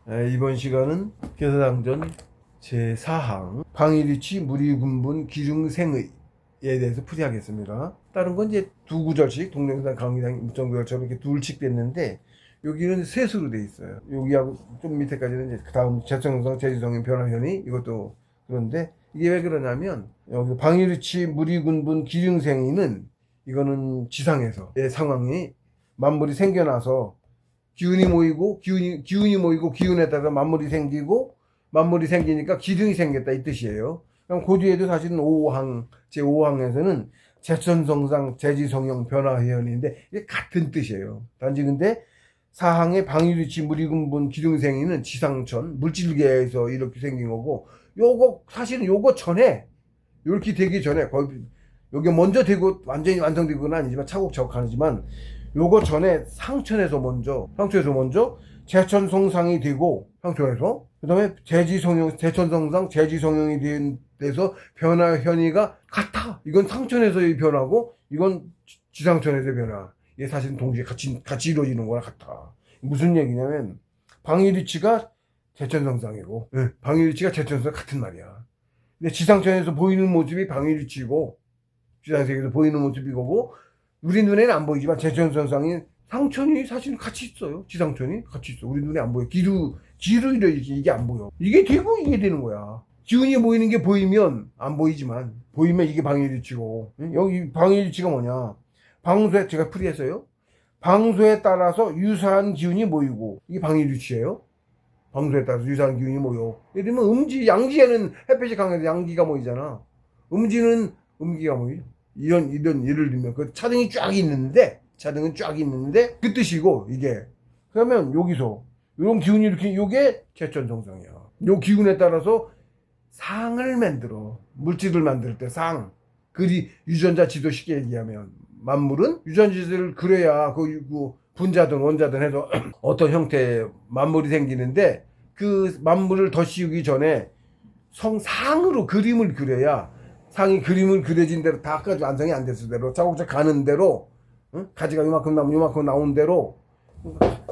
이번 시간은 개사상전 제4항 방위리치 무리군분 기중생의에 대해서 풀이하겠습니다. 다른 건 이제 두 구절씩 동영상 강의당 무정구절처럼 이렇게 둘씩 됐는데 여기는 셋으로 돼 있어요. 여기하고 좀 밑에까지는 이제 그 다음 재성성 재지성인 변화현이 이것도 그런데 이게 왜 그러냐면 여기 방위리치 무리군분 기중생의는 이거는 지상에서의 상황이 만물이 생겨나서 기운이 모이고 기운이 모이고 기운에 따라 만물이 생기고 만물이 생기니까 기둥이 생겼다 이 뜻이에요. 그럼 그 뒤에도 사실은 5항 제5항에서는 제천성상 재지성형 변화회원인데 이게 같은 뜻이에요. 단지 근데 4항의 방위리치 무리군분 기둥생이는 지상천 물질계에서 이렇게 생긴 거고 요거 사실은 요거 전에 이렇게 되기 전에 거의 요게 먼저 되고 완전히 완성되고는 아니지만 차곡차곡 하지만 요거 전에 상천에서 먼저 제천성상이 되고 상천에서 그 다음에 제천성상 재지성형이 돼서 변화현이가 같아. 이건 상천에서의 변화고 이건 지상천에서의 변화. 이게 사실은 동시에 같이 이루어지는 거랑 같아. 무슨 얘기냐면 방위리치가 제천성상이고 방위리치가 제천성 같은 말이야. 근데 지상천에서 보이는 모습이 방위리치고 지상세계에서 보이는 모습이 거고 우리 눈에는 안 보이지만 제천성상인 상천이 사실 같이 있어요. 지상천이 같이 있어. 우리 눈에 안 보여. 기루 이게 안 보여. 이게 되고 이게 되는 거야. 기운이 모이는 게 보이면 안 보이지만 보이면 이게 방위리치고 여기 방위리치가 뭐냐? 방수에 제가 풀이했어요. 방수에 따라서 유사한 기운이 모이고 이게 방위리치예요. 방수에 따라서 유사한 기운이 모여. 예를 들면 양지에는 햇볕이 강해서 양기가 모이잖아. 음지는 음기가 모이죠. 이런 예를 들면 그 차등이 쫙 있는데 그 뜻이고 이게 그러면 여기서 이런 기운이 이렇게 요게 제천성상이야. 요 기운에 따라서 상을 만들어 물질을 만들 때 상 유전자 지도 쉽게 얘기하면 만물은 유전자 지도를 그려야 그 분자든 원자든 해서 어떤 형태의 만물이 생기는데 그 만물을 더 씌우기 전에 상으로 그림을 그려야 상이 그림을 그려진 대로 다까지 완성이 안 됐을 대로 차곡차곡 가는 대로 가지가 요만큼 나온 대로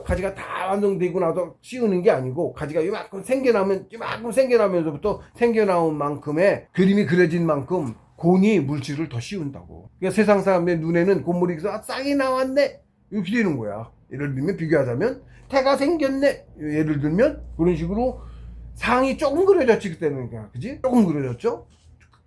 가지가 다 완성되고 나서 씌우는 게 아니고 가지가 요만큼 생겨나면서부터 생겨나온 만큼의 그림이 그려진 만큼 곤이 물질을 더 씌운다고. 그러니까 세상 사람의 눈에는 곤물이 있어 싹이 나왔네 이렇게 되는 거야. 예를 들면 비교하자면 태가 생겼네 예를 들면 그런 식으로 상이 조금 그려졌지 그때는 그지? 조금 그려졌죠?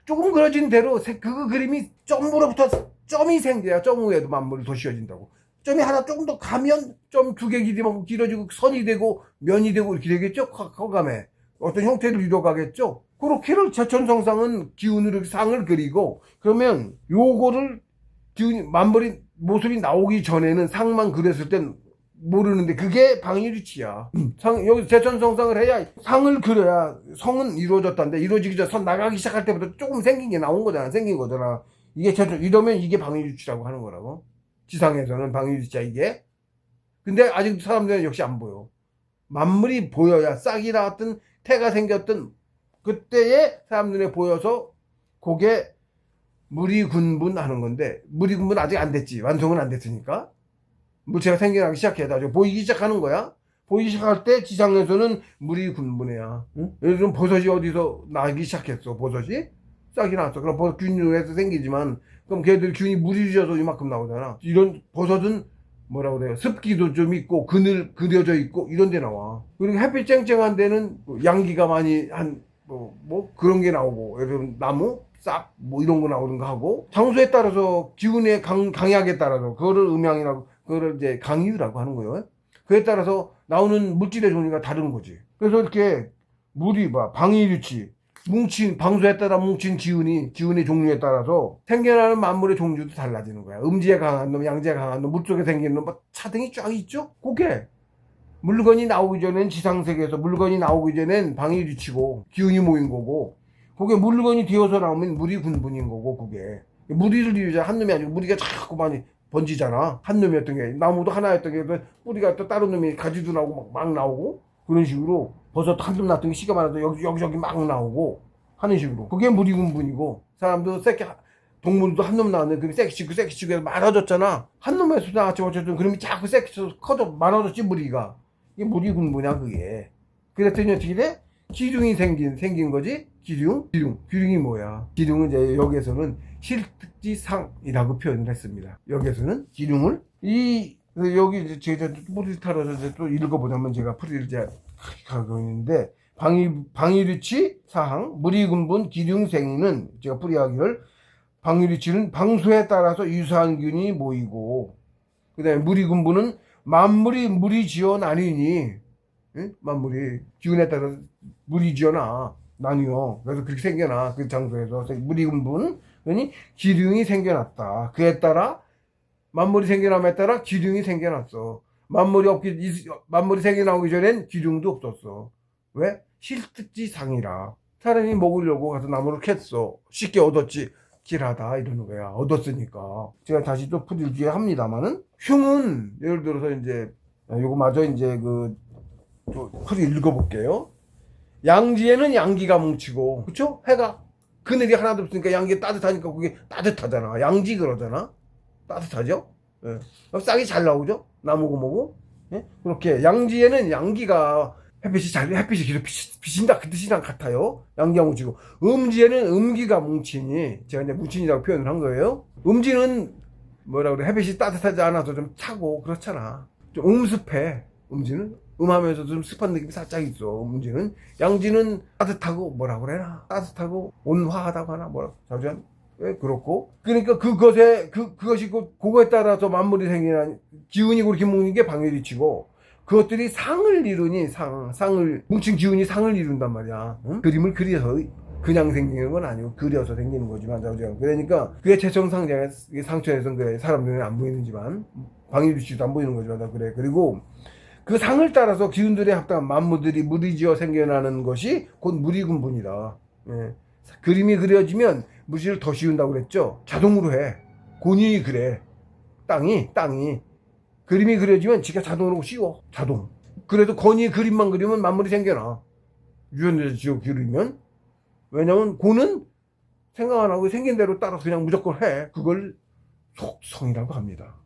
조금 그려진 대로 그 그림이 점으로부터 점이 생겨야 점 위에도 만물이 더 씌워진다고. 점이 하나 조금 더 가면 점 두 개 길어지고 선이 되고 면이 되고 이렇게 되겠죠? 커감에 어떤 형태를 이뤄가겠죠? 그렇게를 제천성상은 기운으로 상을 그리고 그러면 요거를 만물이 모습이 나오기 전에는 상만 그렸을 땐 모르는데 그게 방위리치야. 여기 제천성상을 해야 상을 그려야 성은 이루어졌다는데 이루어지기 전에 선 나가기 시작할 때부터 조금 생긴 게 나온 거잖아. 생긴 거잖아. 이게 이러면 이게 방위리치라고 하는 거라고. 지상에서는 방위리치야 이게. 근데 아직 사람들은 역시 안 보여. 만물이 보여야 싹이 나왔든 태가 생겼든 그때에 사람 눈에 보여서 그게 무리군분하는 건데 무리군분 아직 안 됐지. 완성은 안 됐으니까. 물체가 생겨나기 시작해. 나중에 보이기 시작하는 거야. 보이기 시작할 때 지상에서는 물이 군분해야. 응? 예를 들면 버섯이 어디서 나기 시작했어. 버섯이 싹이 나왔어. 그럼 버섯 균류에서 생기지만 그럼 걔들 균이 물이 져서 이만큼 나오잖아. 이런 버섯은 뭐라 그래요? 습기도 좀 있고 그려져 있고 이런 데 나와. 그리고 햇빛 쨍쨍한 데는 양기가 많이 뭐 그런 게 나오고 예를 들면 나무 싹 뭐 이런 거 나오는 거 하고 장소에 따라서 기운의 강약에 따라서 그거를 음양이라고 그거를 이제 강유라고 하는 거예요. 그에 따라서 나오는 물질의 종류가 다른 거지. 그래서 이렇게 물이 방위리치 방수에 따라 뭉친 기운의 종류에 따라서 생겨나는 만물의 종류도 달라지는 거야. 음지에 강한 놈, 양지에 강한 놈, 물속에 생기는 놈, 차등이 쫙 있죠? 그게 물건이 나오기 전엔 지상세계에서 물건이 나오기 전엔 방위리치고 기운이 모인 거고 그게 물건이 되어서 나오면 물이 군분인 거고 그게 무리를 이루자 한 놈이 아니고 무리가 자꾸 많이 번지잖아. 한 놈이었던 게 나무도 하나였던 게 뿌리가 또 다른 놈이 가지도 나오고 막 나오고 그런 식으로 버섯 한 놈 놨던 게 씨가 많아서 여기저기 막 나오고 하는 식으로 그게 무리군분이고 사람도 동물도 한 놈 나왔는데 그게 새끼치고 해서 많아졌잖아. 한 놈에서 나왔지 어쨌든 그러면 자꾸 새끼쳐서 커져 많아졌지 무리가. 이게 무리군분이야 그게. 그랬더니 어떻게 돼? 기둥이 생긴 거지. 기둥이 뭐야? 기둥은 이제 여기에서는 실특지상이라고 표현을 했습니다. 여기에서는 기둥을 여기 이제 제가 뿌리를 타러 또 읽어보자면 제가 뿌리를 이제 하고 있는데 방위리치 사항 무리군분 기둥생이는 제가 뿌리하기를 방위리치는 방수에 따라서 유사한 균이 모이고 그다음에 무리군분은 만물이 무리지어 나뉘니 응? 만물이 기운에 따라 무리지어 나뉘어 그래서 그렇게 생겨나 그 장소에서 무리군분 그러니 기둥이 생겨났다. 그에 따라 만물이 생겨남에 따라 기둥이 생겨났어. 만물이 생겨나오기 전엔 기둥도 없었어. 왜? 실특지상이라. 사람이 먹으려고 가서 나무를 캤어. 쉽게 얻었지. 길하다 이러는 거야. 얻었으니까. 제가 다시 또 풀이 뒤에 합니다만은 흉은 예를 들어서 이제 요거 마저 이제 또 풀이 읽어볼게요. 양지에는 양기가 뭉치고, 그쵸? 해가 그늘이 하나도 없으니까 양기가 따뜻하니까 그게 따뜻하잖아. 양지 그러잖아. 따뜻하죠? 예. 싹이 잘 나오죠? 나무고 뭐고. 예? 그렇게 양지에는 양기가 햇빛이 계속 비친다 그 뜻이랑 같아요. 양기가 뭉치고 음지에는 음기가 뭉치니 제가 이제 뭉친이라고 표현을 한 거예요. 음지는 뭐라 그래 햇빛이 따뜻하지 않아서 좀 차고 그렇잖아. 좀 음습해. 음지는 음하면서 좀 습한 느낌이 살짝 있어. 음지는 양지는 따뜻하고 뭐라 그래나 따뜻하고 온화하다고 하나 뭐라 잠시만. 왜 그렇고 그러니까 그것이 그거에 따라서 만물이 생기는 기운이 그렇게 뭉는 게 방위리치고 그것들이 상을 이루니 상을 뭉친 기운이 상을 이룬단 말이야. 응? 그림을 그려서 그냥 생기는 건 아니고 그려서 생기는 거지만 그러니까 그게 최첨상장의 상처에서는 그래 사람 눈에 안 보이는지만 방위리치도 안 보이는 거지만 그래. 그리고 그 상을 따라서 기운들의 합당한 만물들이 무리지어 생겨나는 것이 곧 무리군분이다. 예. 그림이 그려지면 무시를 더 씌운다고 그랬죠. 자동으로 해. 본인이 그래. 땅이 그림이 그려지면 지가 자동으로 씌워. 자동. 그래도 건이 그림만 그리면 만물이 생겨나. 유전자 지어 그리면. 왜냐면 고는 생각 안 하고 생긴 대로 따라서 그냥 무조건 해. 그걸 속성이라고 합니다.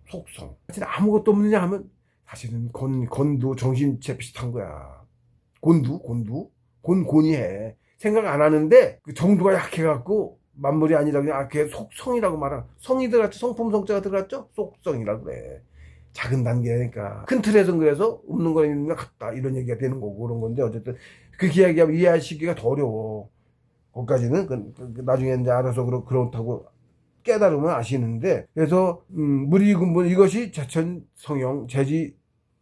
속성. 아무것도 없느냐 하면 사실은 건도 정신체 비슷한 거야. 곤이 해. 생각 안 하는데 그 정도가 약해갖고 만물이 아니라 그냥 그게 속성이라고 말하는 성이 들어갔죠. 성품 성자가 들어갔죠. 속성이라고 그래. 작은 단계니까 큰 틀에서는 그래서 없는 거 있는 것 같다 이런 얘기가 되는 거고 그런 건데 어쨌든 그렇게 이야기하면 이해하시기가 더 어려워. 거기까지는 나중에 이제 알아서 그렇다고 깨달으면 아시는데 그래서 무리군분 이것이 제천성형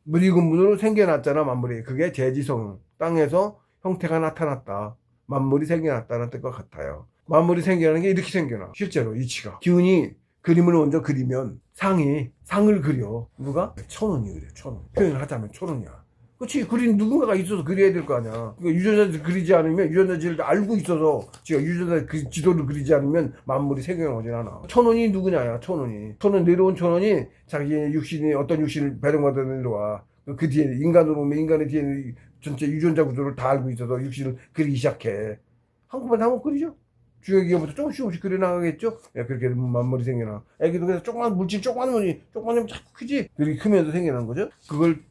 무리군분으로 생겨났잖아. 만물이 그게 제지성형 땅에서 형태가 나타났다. 만물이 생겨났다는 뜻과 같아요. 만물이 생겨나는 게 이렇게 생겨나. 실제로 이치가 기운이 그림을 먼저 그리면 상을 그려. 누가? 천원이 그래. 천원. 표현을 하자면 천원이야. 그렇지. 그린 누군가가 있어서 그려야 될 거 아니야. 그러니까 유전자를 그리지 않으면 유전자지를 알고 있어서 지가 유전자 지도를 그리지 않으면 만물이 생겨나오진 않아. 천원이 누구냐야. 천원 내려온 천원이 자기의 육신이 어떤 육신을 배령받아 내려와. 그 뒤에 인간으로 보면 인간의 뒤에 전체 유전자 구조를 다 알고 있어서 육신을 그리기 시작해. 한꺼번에 그리죠. 중요기부터 조금씩 그려나가겠죠. 예, 그렇게 만물이 생겨나. 애기도 그래서 조그만 물질 조그만면 자꾸 크지. 그렇게 크면서 생겨난 거죠. 그걸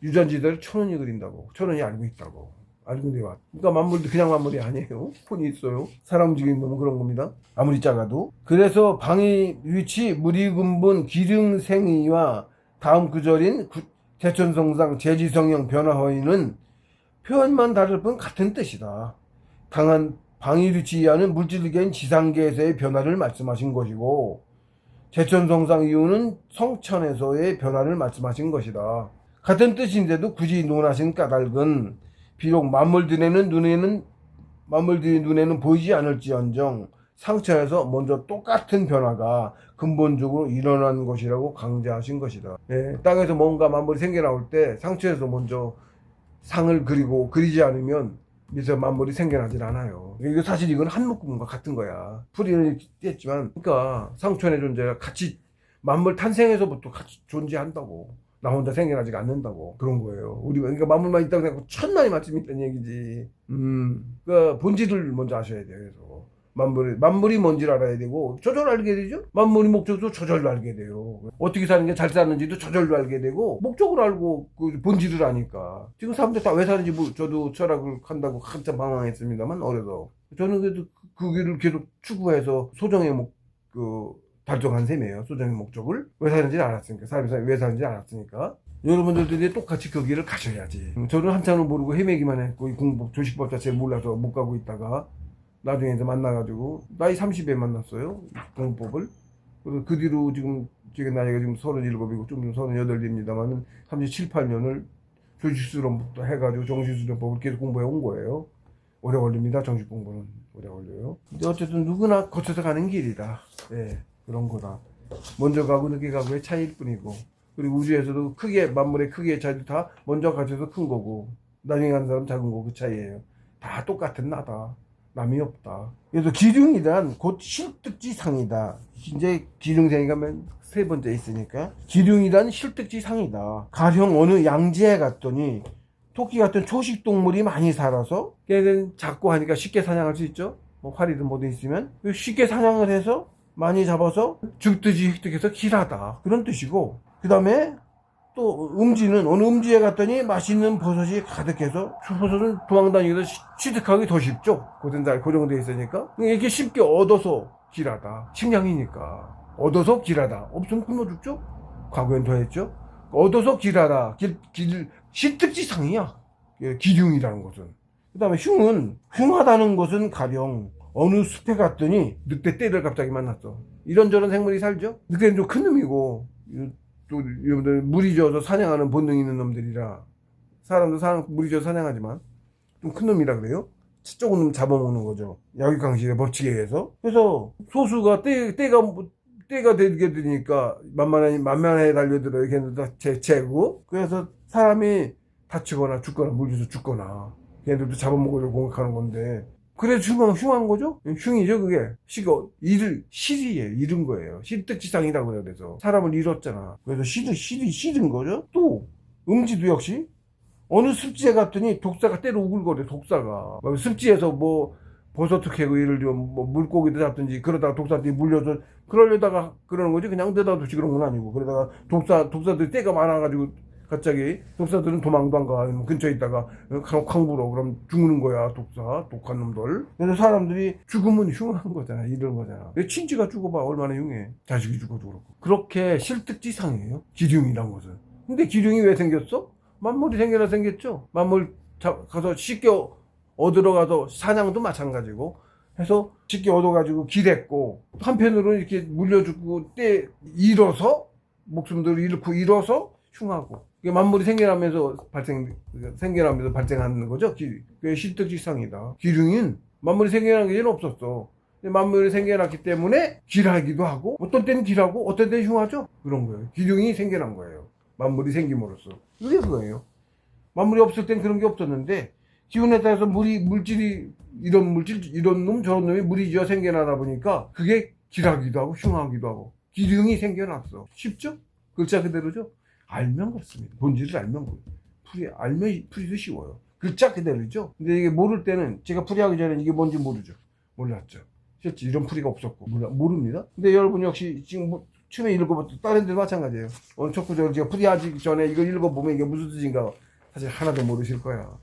유전지대를 천원이 그린다고. 천원이 알고 있다고. 알고 있는 와. 그러니까 만물도 그냥 만물이 아니에요. 폰이 있어요. 사람 움직이는 놈은 그런 겁니다. 아무리 작아도. 그래서 방위위치 무리군분 기릉생이와 다음 구절인 제천성상 제지성형 변화허위는 표현만 다를 뿐 같은 뜻이다. 강한 방위위치 이하는 물질계인 지상계에서의 변화를 말씀하신 것이고 제천성상 이유는 성천에서의 변화를 말씀하신 것이다. 같은 뜻인데도 굳이 논하신 까닭은 비록 만물들의 눈에는 보이지 않을지언정 상천에서 먼저 똑같은 변화가 근본적으로 일어난 것이라고 강조하신 것이다. 예, 땅에서 뭔가 만물이 생겨나올 때 상천에서 먼저 상을 그리지 않으면 밑에 만물이 생겨나질 않아요. 이거 사실 이건 한 묶음과 같은 거야. 풀이는 뗐지만 그러니까 상천의 존재가 같이 만물 탄생에서부터 같이 존재한다고. 나 혼자 생겨나지 않는다고. 그런 거예요. 그러니까 만물만 있다고 생각하고 천만이 말씀이 있다는 얘기지. 그러니까 본질을 먼저 아셔야 돼요. 그래서 만물이 뭔지를 알아야 되고, 저절로 알게 되죠? 만물이 목적도 저절로 알게 돼요. 어떻게 사는 게 잘 사는지도 저절로 알게 되고, 목적을 알고, 그 본질을 아니까. 지금 사람들 다 왜 사는지, 저도 철학을 한다고 한참 방황했습니다만, 어려서. 저는 그래도 그 길을 계속 추구해서 소정의 달성한 셈이에요. 소정의 목적을. 왜 사는지 알았으니까. 사람이 왜 사는지 알았으니까. 여러분들도 이제 똑같이 그 길을 가셔야지. 저는 한참을 모르고 헤매기만 했고, 이 조식법 자체를 몰라서 못 가고 있다가, 나중에 이제 만나가지고, 나이 30에 만났어요. 공법을. 그래서 그 뒤로 지금, 제가 나이가 지금 37이고, 좀 38입니다만은, 37, 8년을 조직수련법도 해가지고 정신수련법을 계속 공부해 온 거예요. 오래 걸립니다. 정식 공부는. 오래 걸려요. 근데 어쨌든 누구나 거쳐서 가는 길이다. 예, 그런 거다. 먼저 가고 늦게 가고의 차이일 뿐이고. 그리고 우주에서도 만물의 크기의 차이도 다 먼저 가져서 큰 거고, 나중에 가는 사람 작은 거 그 차이예요. 다 똑같은 나다. 남이 없다. 그래서 기륭이란 곧 실득지상이다. 이제 기륭생이가 세 번째 있으니까. 기륭이란 실득지상이다. 가령 어느 양지에 갔더니 토끼 같은 초식동물이 많이 살아서 걔는 작고 하니까 쉽게 사냥할 수 있죠. 뭐 활이든 뭐든 있으면 쉽게 사냥을 해서 많이 잡아서 죽듯이 획득해서 길하다. 그런 뜻이고, 그 다음에 또 어느 음지에 갔더니 맛있는 버섯이 가득해서 버섯은 도망다니기도 취득하기 더 쉽죠. 고정되어 있으니까. 이렇게 쉽게 얻어서 길하다. 식량이니까. 얻어서 길하다. 없으면 굶어 죽죠. 과거엔 더 했죠. 얻어서 길하다. 실득지상이야. 기륭이라는 것은. 그 다음에 흉하다는 것은 가령 어느 숲에 갔더니 늑대 떼를 갑자기 만났어. 이런저런 생물이 살죠. 늑대는 좀 큰 놈이고, 또 여러분들 물이 져서 사냥하는 본능 있는 놈들이라, 사람도 물이 져서 사냥하지만 좀 큰 놈이라 그래요. 조금 놈 잡아먹는 거죠. 약육강식의 법칙에 의해서. 그래서 소수가 떼가 되게 되니까 만만하게 달려들어요. 걔네들 다 재고. 그래서 사람이 다치거나 죽거나 물려서 죽거나 걔네들도 잡아먹으려고 공격하는 건데, 그래서 흉한 거죠? 흉이죠, 그게. 실이에요. 잃은 거예요. 실득지상이라고 그래요. 그래서 사람을 잃었잖아. 그래서 실은 거죠? 또 음지도 역시 어느 습지에 갔더니 독사가 때로 우글거려. 독사가 습지에서 뭐 버섯도 캐고, 예를 들면 뭐 물고기도 잡든지 그러다가 독사들이 물려서 그러려다가 그러는 거지. 그냥 느닷없이 그런 건 아니고. 그러다가 독사들이 때가 많아가지고 갑자기 독사들은 도망도 안 가. 근처에 있다가 쾅 불어. 그럼 죽는 거야. 독한 놈들. 그래서 사람들이 죽으면 흉한 거잖아. 이런 거잖아. 내 친지가 죽어봐. 얼마나 흉해. 자식이 죽어도 그렇고. 그렇게 실득지상이에요. 기륭이란 것은. 근데 기륭이 왜 생겼어? 만물이 생겨나 생겼죠. 만물 가서 쉽게 얻으러 가서, 사냥도 마찬가지고 해서 쉽게 얻어가지고 길했고, 한편으로는 이렇게 물려주고 잃어서 목숨들을 잃어서 흉하고. 만물이 생겨나면서 발생하는 거죠. 그게 실득지상이다. 기륭인 만물이 생겨난 게 없었어. 만물이 생겨났기 때문에 길하기도 하고, 어떤 때는 길하고 어떤 때는 흉하죠. 그런 거예요. 기륭이 생겨난 거예요. 만물이 생김으로써. 그게 그거예요. 만물이 없을 땐 그런 게 없었는데, 기운에 따라서 물질이 이런 놈 저런 놈이 물이 지어 생겨나다 보니까 그게 길하기도 하고 흉하기도 하고 기륭이 생겨났어. 쉽죠? 글자 그대로죠. 알면 그렇습니다. 본질을 알면 풀이도 쉬워요. 글자 그대로죠. 근데 이게 모를 때는, 제가 풀이하기 전에 이게 뭔지 몰랐죠. 실제 이런 풀이가 없었고 모릅니다. 근데 여러분 역시 지금 처음에 읽어봤죠. 다른 데도 마찬가지예요. 오늘 첫 구절을 제가 풀이하기 전에 이걸 읽어보면 이게 무슨 뜻인가 사실 하나도 모르실 거야.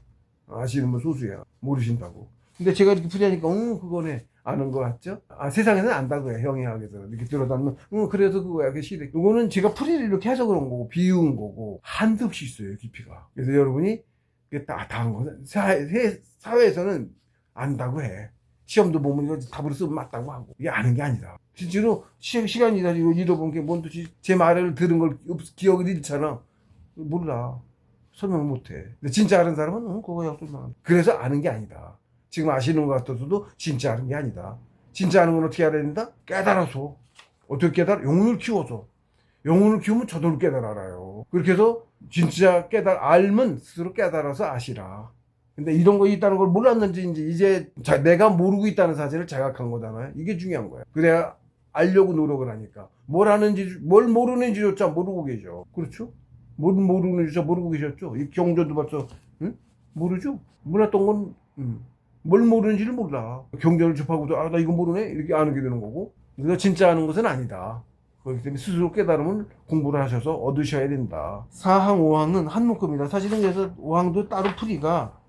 아시는 분 소수야. 모르신다고. 근데 제가 이렇게 풀이하니까 그거네. 아는 거 같죠? 세상에는 안다고 해. 형이학에서 이렇게 들어다니면 그래서 그거야. 그 시대. 이거는 제가 풀이를 이렇게 해서 그런 거고, 비운 거고, 한도 없이 있어요. 깊이가. 그래서 여러분이 이게 다 한 거는 사회에서는 안다고 해. 시험도 보면 이거 답으로 쓰면 맞다고 하고. 이게 아는 게 아니다. 실제로 시간이 다 잃어본 게 뭔 뜻이, 제 말을 들은 걸 기억을 잃잖아. 몰라. 설명 못해. 근데 진짜 아는 사람은 그거 약속만. 그래서 아는 게 아니다. 지금 아시는 것 같아서도 진짜 아는 게 아니다. 진짜 아는 건 어떻게 알아야 된다? 깨달아서. 어떻게 깨달아? 영혼을 키워서. 영혼을 키우면 저절로 깨달아요. 그렇게 해서 진짜 알면 스스로 깨달아서 아시라. 근데 이런 거 있다는 걸 몰랐는지 이제 내가 모르고 있다는 사실을 자각한 거잖아요. 이게 중요한 거야. 그래야 알려고 노력을 하니까. 뭘 모르는지조차 모르고 계셔. 그렇죠? 뭘 모르는지조차 모르고 계셨죠? 이 경전도 벌써 모르죠? 몰랐던 건 뭘 모르는지를 몰라. 경전을 접하고도 나 이거 모르네 이렇게 아는 게 되는 거고. 그래서 진짜 아는 것은 아니다. 그렇기 때문에 스스로 깨달음을 공부를 하셔서 얻으셔야 된다. 4항, 5항은 한 묶음이다. 사실은 그래서 5항도 따로 풀이가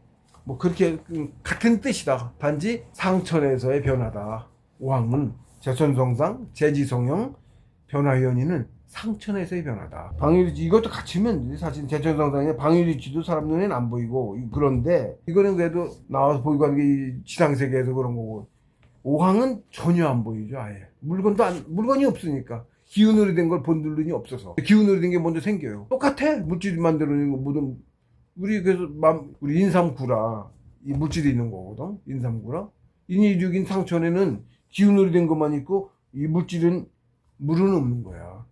뭐 그렇게 같은 뜻이다. 단지 상천에서의 변화다. 5항은 제천성상, 제지성형, 변화현이는 상천에서의 변화다. 방위리치 이것도 갖추면 사실 제천성상에 방위리치도 사람 눈에는 안 보이고 그런데 이거는 그래도 나와서 보이고 하는 게 지상세계에서 그런 거고 5항은 전혀 안 보이죠. 아예 물건이 없으니까 기운으로 된 걸 본 눈이 없어서 기운으로 된 게 먼저 생겨요. 똑같아. 물질 만들어내는 거 모든 우리 그래서 우리 인삼구라 이 물질이 있는 거거든. 인삼구라 인이륙인 상천에는 기운으로 된 것만 있고 이 물질은 물은 없는 거야.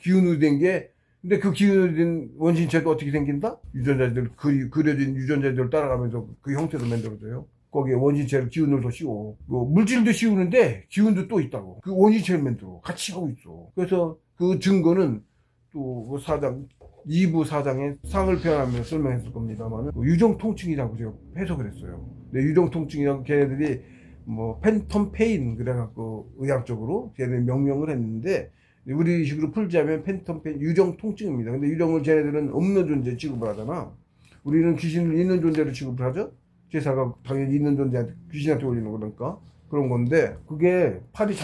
기운으로 된 게 근데 그 기운으로 된 원신체도 어떻게 생긴다? 유전자들 그려진 유전자들 따라가면서 그 형태로 만들어져요. 거기에 원신체를 기운을 더 씌워. 뭐 물질도 씌우는데 기운도 또 있다고. 그 원신체를 만들어 같이 하고 있어. 그래서 그 증거는 또 그 사장 2부 사장에 상을 표현하면서 설명했을 겁니다만 유정통증이라고 제가 해석을 했어요. 근데 유정통증이라고 걔네들이 뭐 팬텀 페인 그래갖고 의학적으로 걔네들이 명명을 했는데 우리 식으로 풀자면 팬텀 페인 유정통증입니다. 근데 유정을 쟤네들은 없는 존재 취급을 하잖아. 우리는 귀신을 있는 존재로 취급을 하죠. 제사가 당연히 있는 존재한테 귀신한테 올리는 거니까 그런 건데 그게 팔이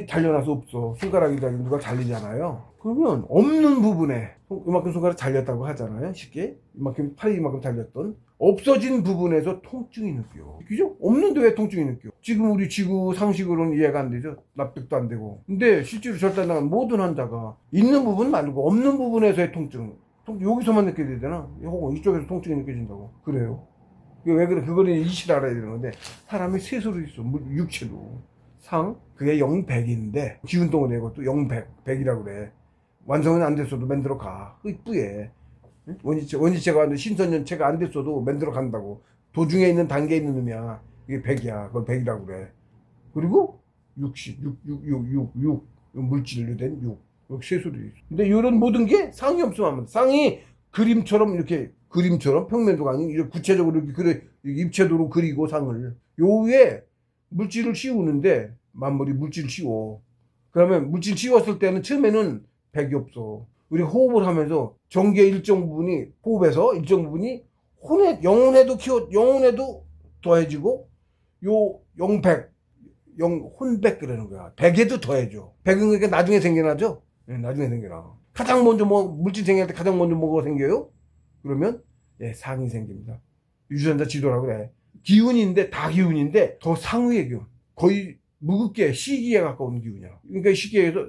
잘려나서 없어. 손가락이 누가 잘리잖아요. 그러면 없는 부분에 이만큼 손가락 잘렸다고 하잖아요. 쉽게 팔이 이만큼 잘렸던 없어진 부분에서 통증이 느껴. 그죠? 없는데 왜 통증이 느껴? 지금 우리 지구 상식으로는 이해가 안 되죠. 납득도 안 되고. 근데 실제로 절단당한 모든 환자가 있는 부분 말고 없는 부분에서의 통증 여기서만 느껴야 되잖아. 혹은 이쪽에서 통증이 느껴진다고. 그래요. 왜 그래? 그거는 이실 알아야 되는 건데 사람이 셋으로 있어. 육체도 그게 0, 100인데 기운동을 내고 또 0, 100, 100이라고 그래. 완성은 안 됐어도 만들어 가. 이쁘게 원지체가 완전 신선연체가 안 됐어도 만들어 간다고. 도중에 있는 단계에 있는 놈이야. 이게 100이야. 그걸 100이라고 그래. 그리고 60, 6 물질로 된 6 셋으로 있어. 근데 이런 모든 게 상이 없으면 안 돼. 상이 그림처럼 평면도가 아닌 이렇게 구체적으로 이렇게 입체도로 그리고 상을 요 위에 물질을 씌우는데 만물이 물질을 씌워. 그러면 물질 씌웠을 때는 처음에는 100이 없어. 우리 호흡을 하면서 전기의 일정 부분이 호흡에서 일정 부분이 영혼에도 더해지고 요 0, 100 혼백 그러는 거야. 100에도 더해져. 100은 그러니까 나중에 생겨나죠? 네, 나중에 생겨나. 가장 먼저 물질 생길 때 가장 먼저 뭐가 생겨요? 그러면 상이 생깁니다. 유전자 지도라고 그래. 기운인데 다 기운인데 더 상위의 기운. 거의 무겁게 시기에 가까운 기운이야. 그러니까 시기에서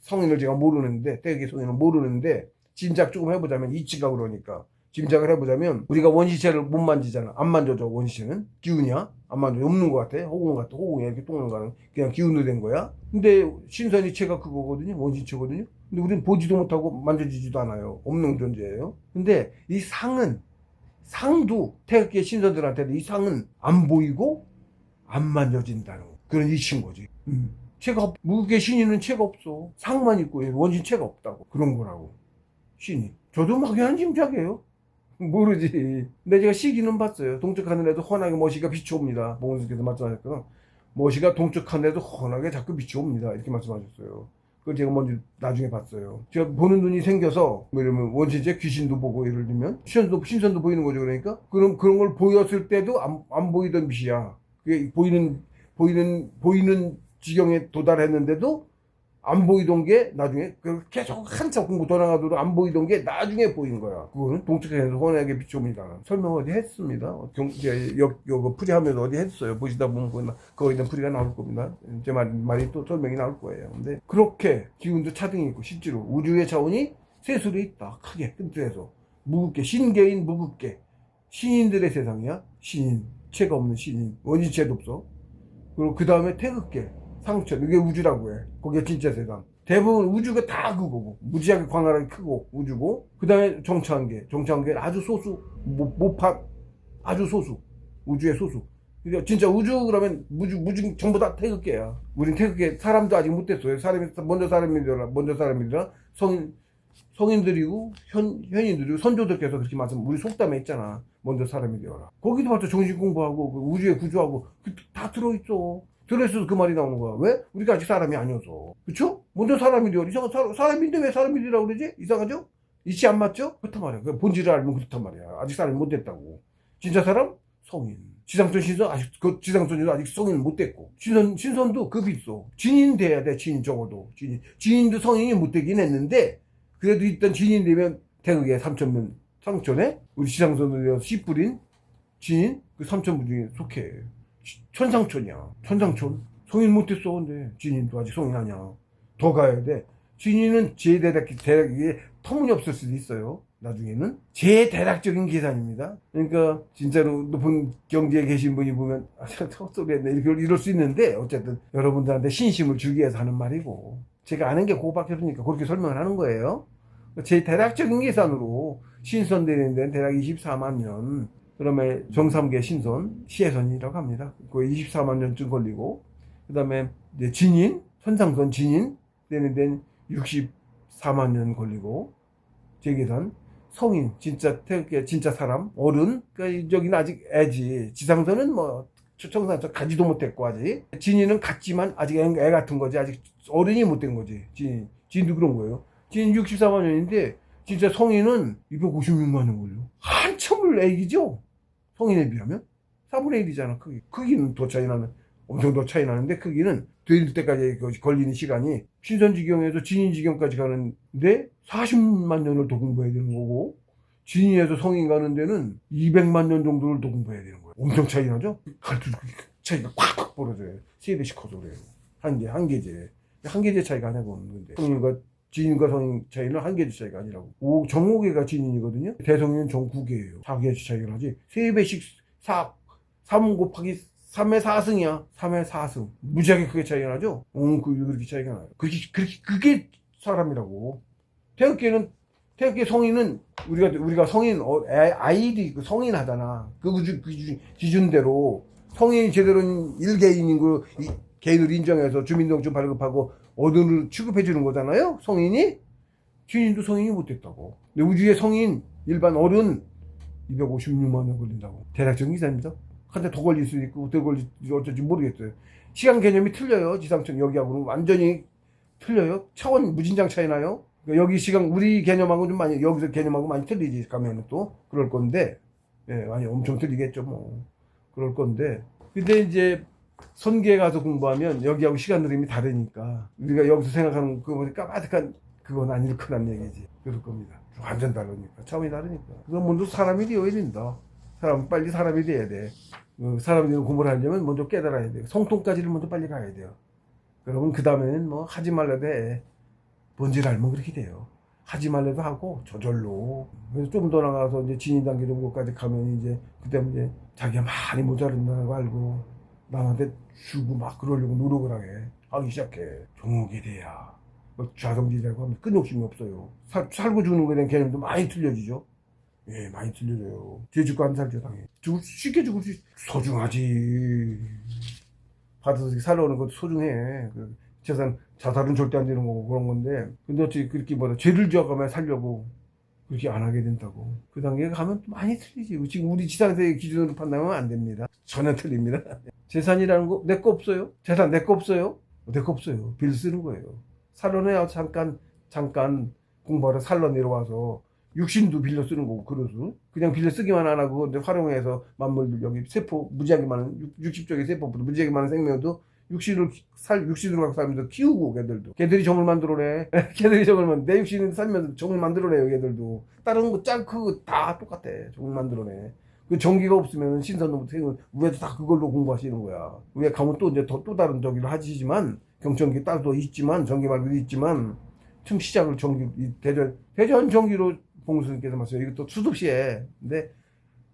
성인을 제가 모르는데 태극의 성인을 모르는데 짐작 조금 해보자면 이치가 그러니까 짐작을 해보자면 우리가 원시체를 못 만지잖아. 안 만져줘. 원시체는 기운이야. 안 만져. 없는 것 같아. 호공이 이렇게 똥는 거는 그냥 기운으로 된 거야. 근데 신선이체가 그거거든요. 원시체거든요. 근데 우리는 보지도 못하고 만져지지도 않아요. 없는 존재예요. 근데 이 상도 태극기의 신선들한테도 이 상은 안 보이고 안 만져진다는 그런 이치인 거지. 무극의 신인은 체가 없어. 상만 있고 원신체가 없다고. 그런 거라고. 신이. 저도 막연한 짐작이에요. 모르지. 근데 제가 시기는 봤어요. 동쪽 하늘에도 환하게 머시가 비춰옵니다. 봉은수께서 말씀하셨거든. 머시가 동쪽 하늘에도 환하게 자꾸 비춰옵니다. 이렇게 말씀하셨어요. 그걸 제가 먼저 나중에 봤어요. 제가 보는 눈이 생겨서 뭐 이러면 원신체 귀신도 보고 예를 들면 신선도 보이는 거죠. 그러니까 그런 걸 보였을 때도 안 보이던 빛이야. 그게 보이는 지경에 도달했는데도 안 보이던 게 나중에 계속 한참 공부 더 나가도 안 보이던 게 나중에 보인 거야. 그거는 동쪽에서 환하게 비춰옵니다. 설명 어디 했습니다. 풀이하면서 어디 했어요. 보시다 보면 거기에 대한 풀이가 나올 겁니다. 제 말이 또 설명이 나올 거예요. 근데 그렇게 기운도 차등이 있고 실제로 우주의 차원이 셋으로 있다. 크게 끈뜨에서 무겁게 신계인 무겁게 신인들의 세상이야. 신인 체가 없는 신인 원인체도 없어. 그리고 그 다음에 태극계 상천 이게 우주라고 해. 거기에 진짜 세상. 대부분 우주가 다 그거고 무지하게 광활하게 크고 우주고 그 다음에 정차한계는 아주 소수 아주 소수 우주의 소수. 그러니까 진짜 우주 그러면 무중 전부 다 태극계야. 우린 태극계 사람도 아직 못 됐어요. 먼저 사람이더라 성인들이고 현인들이고 선조들께서 그렇게 말씀 우리 속담에 있잖아. 먼저 사람이 되어라. 거기도 맞죠. 정신 공부하고 그 우주의 구조하고 다 들어있어. 들어있어서 그 말이 나오는 거야. 왜? 우리가 아직 사람이 아니어서. 그쵸? 먼저 사람이 되어라. 이상한 사람인데 왜 사람이 되라고 그러지? 이상하죠? 이치 안 맞죠? 그렇단 말이야. 그 본질을 알면 그렇단 말이야. 아직 사람이 못 됐다고. 진짜 사람? 성인. 지상천 신선? 아직, 그 지상천도 아직 성인 못 됐고. 신선도 급이 있어. 진인 돼야 돼, 진인 적어도. 진인도 성인이 못 되긴 했는데, 그래도 일단 진인 되면 태극에 삼천에, 우리 지상선으로 10불인 진인, 그 3천불 중에 속해. 천상천이야. 천상천. 성인 못 됐어, 근데. 진인도 아직 성인 아니야. 더 가야 돼. 진인은 대략이 터무니없을 수도 있어요. 나중에는 제대략적인 계산입니다. 그러니까 진짜로 높은 경지에 계신 분이 보면 헛소리 했네 이럴 수 있는데 어쨌든 여러분들한테 신심을 주기 위해서 하는 말이고 제가 아는 게 그거밖에 없으니까 그렇게 설명을 하는 거예요. 제대략적인 계산으로 신선되는 데는 대략 24만 년 그다음에 정삼계 신선 시해선이라고 합니다. 그거 24만 년쯤 걸리고 그다음에 이제 진인 천상선 진인 되는 데는 64만 년 걸리고 제계산 성인 진짜 태극계 진짜 사람 어른 그러니까 여기는 아직 애지 지상선은 뭐 청상천 가지도 못했고 아직 진인은 갔지만 아직 애 같은 거지 아직 어른이 못 된 거지 진인도 그런 거예요. 진인 64만 년인데 진짜 성인은 256만 년 걸려. 한참을 애기죠. 성인에 비하면 4분의 1이잖아. 크기는 더 차이 나는 엄청 더 차이 나는데 크기는 될 때까지 걸리는 시간이 신선지경에서 진인지경까지 가는데 40만 년을 더 공부해야 되는 거고 진인에서 성인 가는 데는 200만 년 정도를 더 공부해야 되는 거예요. 엄청 차이 나죠? 차이가 콱콱 벌어져요. 3배씩 커서 그래요. 한 계제. 한 계제 차이가 아니고 오는 건데 성인과 진인과 성인 차이는 한 계제 차이가 아니라고. 정오계가 진인이거든요. 대성인은 정 9계예요. 4계제 차이가 나지. 3배씩 3 곱하기 3의 4승이야. 3의 4승. 무지하게 크게 차이가 나죠? 그렇게 차이가 나요. 그게 사람이라고. 태극계 성인은, 우리가 성인, 아이들이 성인 하잖아. 그 기준대로 성인이 제대로 일개인인 걸, 개인을 인정해서 주민등록증 발급하고 어른을 취급해주는 거잖아요? 성인이? 진인도 성인이 못됐다고. 근데 우주의 성인, 일반 어른, 256만 년 걸린다고. 대략적인 기사입니다. 한테 더 걸릴 수도 있고 더 걸릴지 어쩔지 모르겠어요. 시간 개념이 틀려요. 지상천 여기하고는 완전히 틀려요. 차원 무진장 차이 나요. 그러니까 여기 시간 우리 개념하고 좀 많이 여기서 개념하고 많이 틀리지 가면은 또 그럴 건데 예, 많이 엄청 틀리겠죠 뭐 그럴 건데 근데 이제 선계에 가서 공부하면 여기하고 시간 흐름이 다르니까 우리가 여기서 생각하는 그 까마득한 그건 아닐 거란 얘기지. 그럴 겁니다. 완전 다르니까 차원이 다르니까 그건 먼저 사람이 되어야 된다. 빨리 사람이 돼야 돼. 사람이 되는 공부를 하려면 먼저 깨달아야 돼요. 성통까지를 먼저 빨리 가야 돼요. 그러면 그 다음에는 뭐 하지 말라도 해. 뭔지를 알면 그렇게 돼요. 하지 말라도 하고 저절로. 그래서 좀 더 나가서 이제 진인 단계 정도까지 가면 이제 그때 이제 자기가 많이 모자른다는 거 알고 남한테 주고 막 그러려고 노력을 하기 시작해. 종옥이 돼야. 뭐 좌성지라고 하면 끝욕심이 없어요. 살고 죽는 거에 대한 개념도 많이 틀려지죠. 예, 많이 틀려져요. 죄짓고 안 살죠, 당연히. 쉽게 죽을 수 소중하지. 받아서 살아오는 것도 소중해. 자살은 절대 안 되는 거고 그런 건데. 근데 어떻게 그렇게 죄를 지어가면 살려고 그렇게 안 하게 된다고. 그 단계에 가면 많이 틀리지. 지금 우리 지상세의 기준으로 판단하면 안 됩니다. 전혀 틀립니다. 재산이라는 거, 내 거 없어요? 재산 내 거 없어요? 내 거 없어요. 빌 쓰는 거예요. 살러내 잠깐 공부하러 살러 내려와서 육신도 빌려 쓰는 거고, 그릇을. 그냥 빌려 쓰기만 안 하고, 근데 활용해서 만물들, 여기 세포, 무지하게 많은, 60쪽의 세포보다 무지하게 많은 생명도 육신으로 갖고 살면서 키우고, 걔들이 정을 만들어내. 내 육신을 살면서 정을 만들어내요, 걔들도. 다른 거 크고 다 똑같아. 정을 만들어내. 그 전기가 없으면 신선도부터 위에서 다 그걸로 공부하시는 거야. 위에 가면 또 이제 또 다른 저기를 하시지만, 경전기 따로 있지만, 전기 말고도 있지만, 틈 시작을 대전 전기로 봉수님께서 말씀, 이것도 수도시에. 근데